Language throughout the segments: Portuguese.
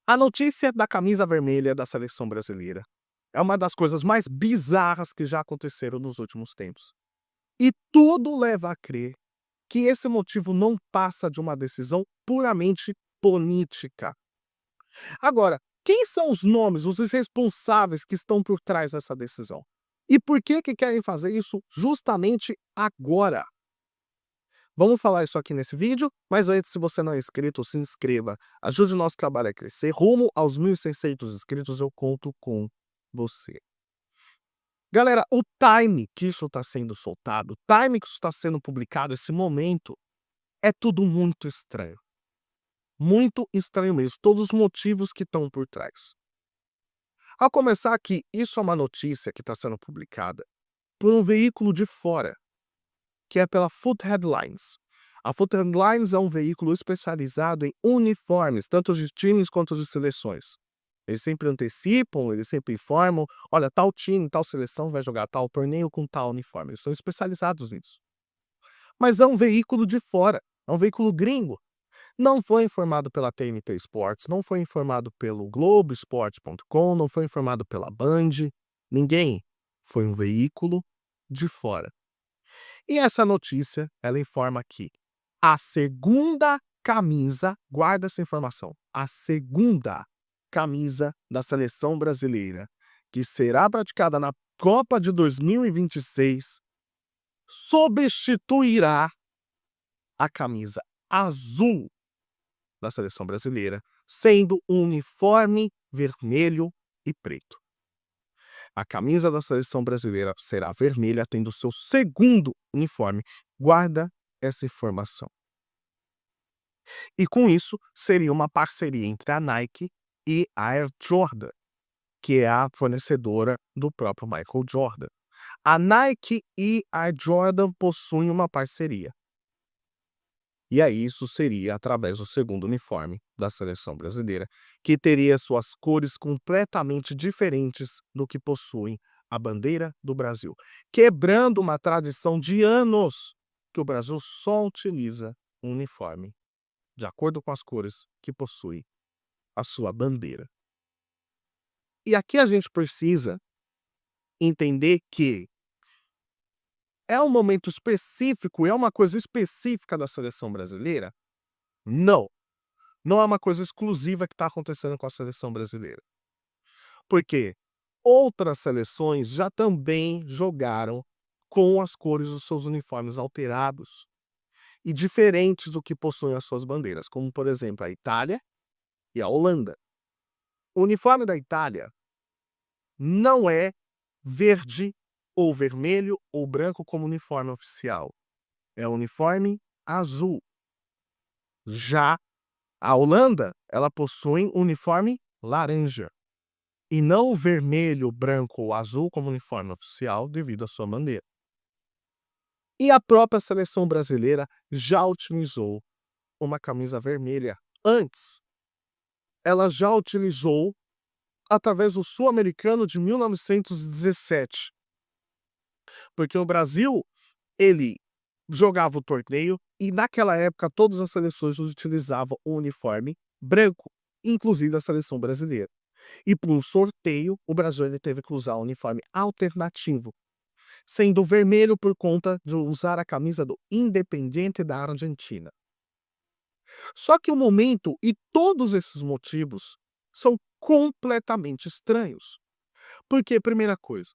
A notícia da camisa vermelha da seleção brasileira é uma das coisas mais bizarras que já aconteceram nos últimos tempos. E tudo leva a crer que esse motivo não passa de uma decisão puramente política. Agora, quem são os nomes, os responsáveis que estão por trás dessa decisão? E por que querem fazer isso justamente agora? Vamos falar isso aqui nesse vídeo, mas antes, se você não é inscrito, se inscreva. Ajude o nosso trabalho a crescer. Rumo aos 1.600 inscritos, eu conto com você. Galera, o time que isso está sendo soltado, o time que isso está sendo publicado, esse momento, é tudo muito estranho. Muito estranho mesmo, todos os motivos que estão por trás. Ao começar que isso é uma notícia que está sendo publicada por um veículo de fora, que é pela Foot Headlines. A Foot Headlines é um veículo especializado em uniformes, tanto de times quanto de seleções. Eles sempre antecipam, eles sempre informam, olha, tal time, tal seleção vai jogar tal torneio com tal uniforme. Eles são especializados nisso. Mas é um veículo de fora, é um veículo gringo. Não foi informado pela TNT Sports, não foi informado pelo Globoesporte.com, não foi informado pela Band, ninguém. Foi um veículo de fora. E essa notícia, ela informa que a segunda camisa, guarda essa informação, a segunda camisa da seleção brasileira, que será praticada na Copa de 2026, substituirá a camisa azul da seleção brasileira, sendo um uniforme vermelho e preto. A camisa da seleção brasileira será vermelha, tendo seu segundo uniforme. Guarda essa informação. E com isso, seria uma parceria entre a Nike e a Air Jordan, que é a fornecedora do próprio Michael Jordan. A Nike e a Air Jordan possuem uma parceria. E aí isso seria através do segundo uniforme da seleção brasileira, que teria suas cores completamente diferentes do que possuem a bandeira do Brasil, quebrando uma tradição de anos que o Brasil só utiliza um uniforme de acordo com as cores que possui a sua bandeira. E aqui a gente precisa entender que é um momento específico, é uma coisa específica da seleção brasileira? Não. Não é uma coisa exclusiva que está acontecendo com a seleção brasileira. Porque outras seleções já também jogaram com as cores dos seus uniformes alterados e diferentes do que possuem as suas bandeiras, como, por exemplo, a Itália e a Holanda. O uniforme da Itália não é verde ou vermelho ou branco como uniforme oficial. É o uniforme azul. Já a Holanda, ela possui um uniforme laranja, e não o vermelho, branco ou azul como uniforme oficial devido à sua bandeira. E a própria seleção brasileira já utilizou uma camisa vermelha antes. Ela já utilizou através do Sul-Americano de 1917. Porque o Brasil, ele jogava o torneio e naquela época todas as seleções utilizavam o uniforme branco, inclusive a seleção brasileira. E por um sorteio, o Brasil ele teve que usar um uniforme alternativo, sendo vermelho por conta de usar a camisa do Independiente da Argentina. Só que o momento e todos esses motivos são completamente estranhos. Porque, primeira coisa,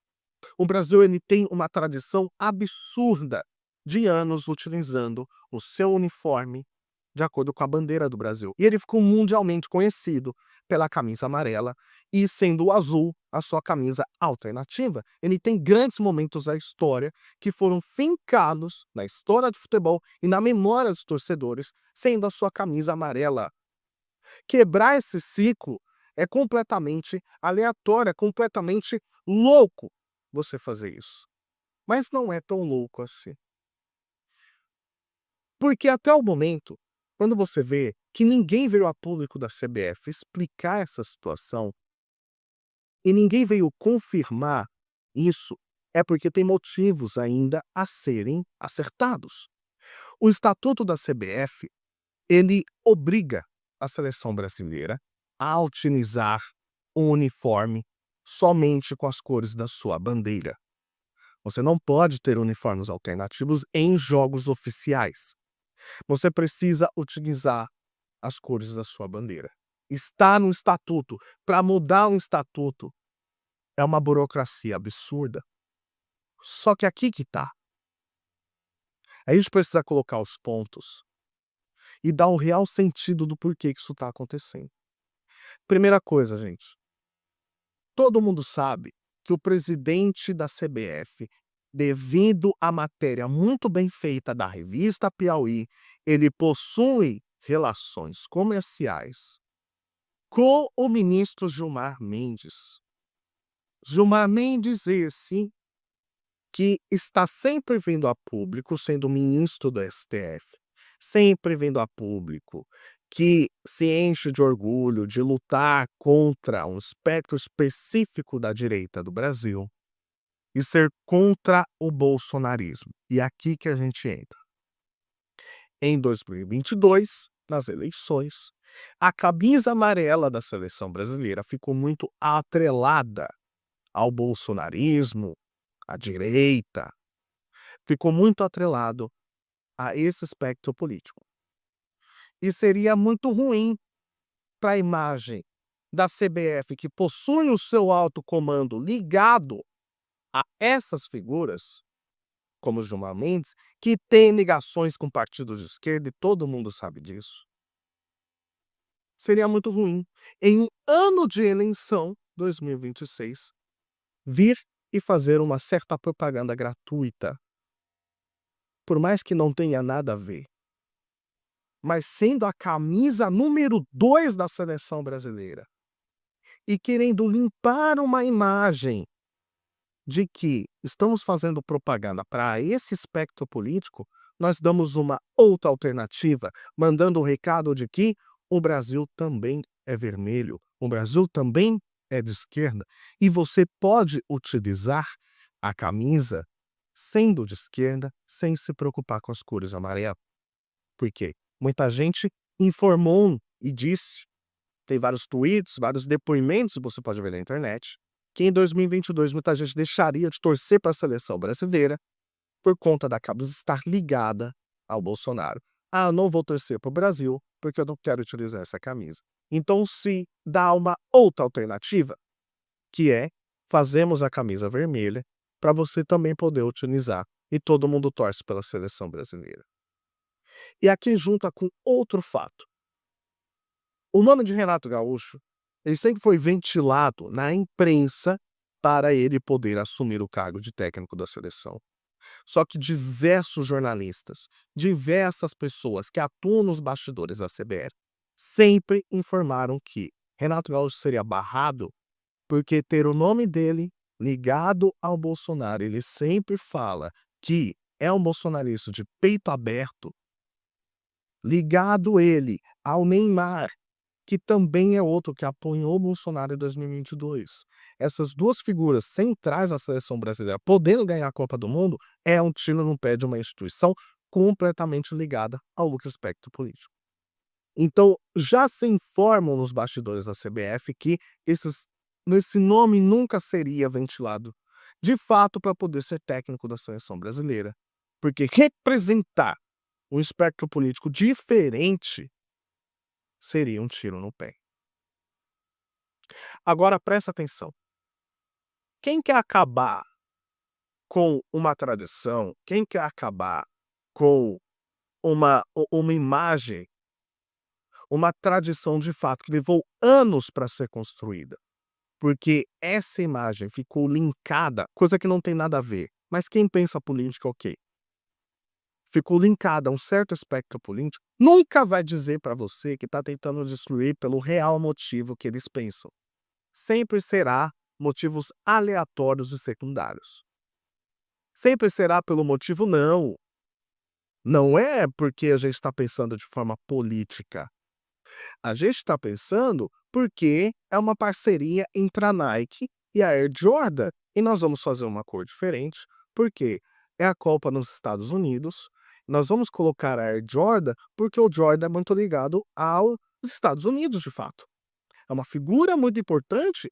o Brasil ele tem uma tradição absurda de anos utilizando o seu uniforme de acordo com a bandeira do Brasil. E ele ficou mundialmente conhecido pela camisa amarela e sendo o azul a sua camisa alternativa. Ele tem grandes momentos da história que foram fincados na história de futebol e na memória dos torcedores, sendo a sua camisa amarela. Quebrar esse ciclo é completamente aleatório, é completamente louco você fazer isso. Mas não é tão louco assim. Porque até o momento, quando você vê que ninguém veio a público da CBF explicar essa situação e ninguém veio confirmar isso, é porque tem motivos ainda a serem acertados. O estatuto da CBF, ele obriga a seleção brasileira a utilizar o uniforme somente com as cores da sua bandeira. Você não pode ter uniformes alternativos em jogos oficiais. Você precisa utilizar as cores da sua bandeira. Está no estatuto. Para mudar um estatuto é uma burocracia absurda. Só que aqui que tá. A gente precisa colocar os pontos e dar o real sentido do porquê que isso está acontecendo. Primeira coisa, gente. Todo mundo sabe que o presidente da CBF, devido à matéria muito bem feita da revista Piauí, ele possui relações comerciais com o ministro Gilmar Mendes. Gilmar Mendes esse que está sempre vindo a público, sendo ministro do STF, sempre vindo a público, que se enche de orgulho de lutar contra um espectro específico da direita do Brasil e ser contra o bolsonarismo. E é aqui que a gente entra. Em 2022, nas eleições, a camisa amarela da seleção brasileira ficou muito atrelada ao bolsonarismo, à direita, ficou muito atrelado a esse espectro político. E seria muito ruim para a imagem da CBF, que possui o seu alto comando ligado a essas figuras, como Gilmar Mendes, que tem ligações com partidos de esquerda e todo mundo sabe disso. Seria muito ruim, em um ano de eleição, 2026, vir e fazer uma certa propaganda gratuita, por mais que não tenha nada a ver, mas sendo a camisa número 2 da seleção brasileira e querendo limpar uma imagem de que estamos fazendo propaganda para esse espectro político, nós damos uma outra alternativa, mandando o recado de que o Brasil também é vermelho, o Brasil também é de esquerda, e você pode utilizar a camisa sendo de esquerda sem se preocupar com as cores amarelas. Por quê? Muita gente informou e disse, tem vários tweets, vários depoimentos que você pode ver na internet, que em 2022 muita gente deixaria de torcer para a seleção brasileira por conta da camisa estar ligada ao Bolsonaro. Ah, não vou torcer para o Brasil porque eu não quero utilizar essa camisa. Então se dá uma outra alternativa, que é fazemos a camisa vermelha para você também poder utilizar e todo mundo torce pela seleção brasileira. E aqui junta com outro fato. O nome de Renato Gaúcho, ele sempre foi ventilado na imprensa para ele poder assumir o cargo de técnico da seleção. Só que diversos jornalistas, diversas pessoas que atuam nos bastidores da CBF, sempre informaram que Renato Gaúcho seria barrado porque ter o nome dele ligado ao Bolsonaro, ele sempre fala que é um bolsonarista de peito aberto, ligado ele ao Neymar, que também é outro que apoiou o Bolsonaro em 2022. Essas duas figuras centrais da seleção brasileira podendo ganhar a Copa do Mundo é um tiro no pé de uma instituição completamente ligada ao espectro político. Então, já se informam nos bastidores da CBF que esse nome nunca seria ventilado, de fato, para poder ser técnico da seleção brasileira. Porque representar um espectro político diferente seria um tiro no pé. Agora presta atenção. Quem quer acabar com uma tradição, quem quer acabar com uma imagem, uma tradição de fato que levou anos para ser construída, porque essa imagem ficou linkada, coisa que não tem nada a ver, mas quem pensa política, ok. Ficou linkada a um certo espectro político, nunca vai dizer para você que está tentando destruir pelo real motivo que eles pensam. Sempre será motivos aleatórios e secundários. Sempre será pelo motivo não. Não é porque a gente está pensando de forma política. A gente está pensando porque é uma parceria entre a Nike e a Air Jordan. E nós vamos fazer uma cor diferente, porque é a Copa nos Estados Unidos. Nós vamos colocar a Air Jordan porque o Jordan é muito ligado aos Estados Unidos, de fato. é uma figura muito importante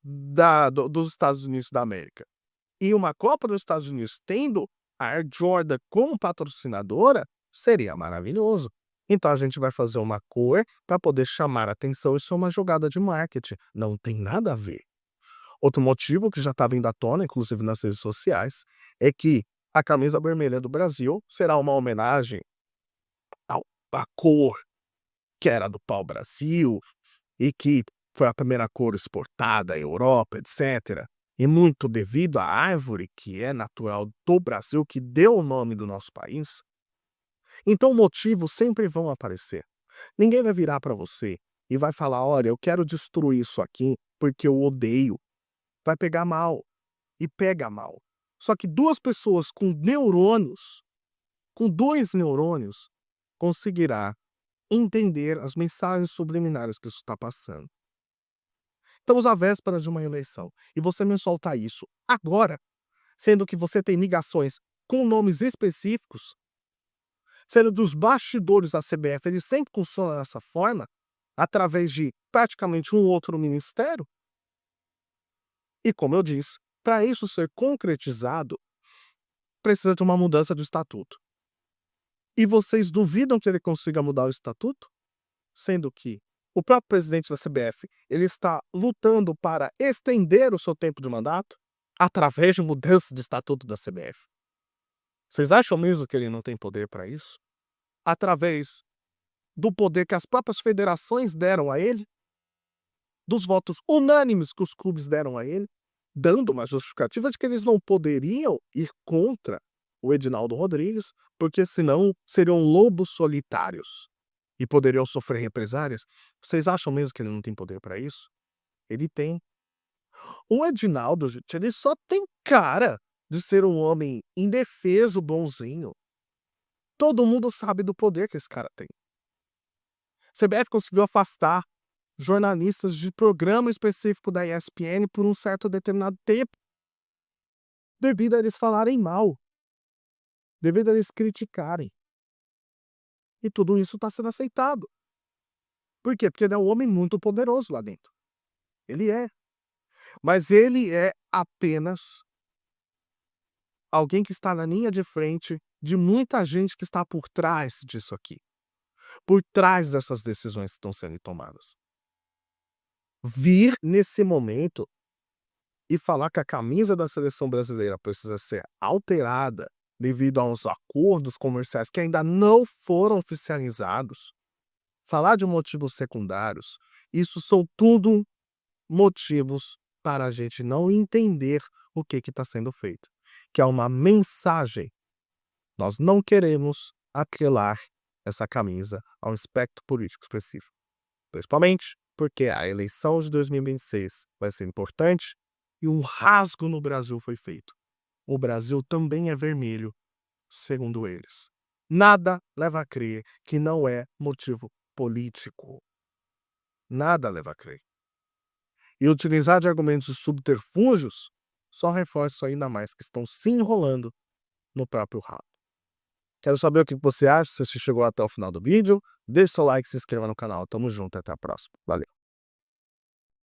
dos Estados Unidos da América. E uma Copa dos Estados Unidos tendo a Air Jordan como patrocinadora, seria maravilhoso. Então a gente vai fazer uma cor para poder chamar a atenção. Isso é uma jogada de marketing, não tem nada a ver. Outro motivo que já está vindo à tona, inclusive nas redes sociais, é que a camisa vermelha do Brasil será uma homenagem à cor que era do pau-brasil e que foi a primeira cor exportada à Europa, etc. E muito devido à árvore que é natural do Brasil, que deu o nome do nosso país. Então motivos sempre vão aparecer. Ninguém vai virar para você e vai falar: olha, eu quero destruir isso aqui porque eu odeio. Vai pegar mal. E pega mal. Só que duas pessoas com neurônios, com 2 neurônios, conseguirá entender as mensagens subliminares que isso está passando. Estamos à véspera de uma eleição e você me soltar isso agora, sendo que você tem ligações com nomes específicos, sendo dos bastidores da CBF, ele sempre funciona dessa forma, através de praticamente um outro ministério. E como eu disse, para isso ser concretizado, precisa de uma mudança do estatuto. E vocês duvidam que ele consiga mudar o estatuto? Sendo que o próprio presidente da CBF, ele está lutando para estender o seu tempo de mandato através de mudança de estatuto da CBF. Vocês acham mesmo que ele não tem poder para isso? Através do poder que as próprias federações deram a ele, dos votos unânimes que os clubes deram a ele, dando uma justificativa de que eles não poderiam ir contra o Edinaldo Rodrigues, porque senão seriam lobos solitários e poderiam sofrer represárias. Vocês acham mesmo que ele não tem poder para isso? Ele tem. O Edinaldo, gente, ele só tem cara de ser um homem indefeso, bonzinho. Todo mundo sabe do poder que esse cara tem. A CBF conseguiu afastar jornalistas de programa específico da ESPN por um certo determinado tempo, devido a eles falarem mal, devido a eles criticarem. E tudo isso está sendo aceitado. Por quê? Porque ele é um homem muito poderoso lá dentro. Ele é. Mas ele é apenas alguém que está na linha de frente de muita gente que está por trás disso aqui. Por trás dessas decisões que estão sendo tomadas. Vir nesse momento e falar que a camisa da seleção brasileira precisa ser alterada devido a uns acordos comerciais que ainda não foram oficializados, falar de motivos secundários, isso são tudo motivos para a gente não entender o que está sendo feito, que é uma mensagem. Nós não queremos atrelar essa camisa a um espectro político específico, principalmente porque a eleição de 2026 vai ser importante e um rasgo no Brasil foi feito. O Brasil também é vermelho, segundo eles. Nada leva a crer que não é motivo político. Nada leva a crer. E utilizar de argumentos e subterfúgios só reforça ainda mais que estão se enrolando no próprio rabo. Quero saber o que você acha, se você chegou até o final do vídeo. Deixe seu like, se inscreva no canal. Tamo junto, até a próxima. Valeu!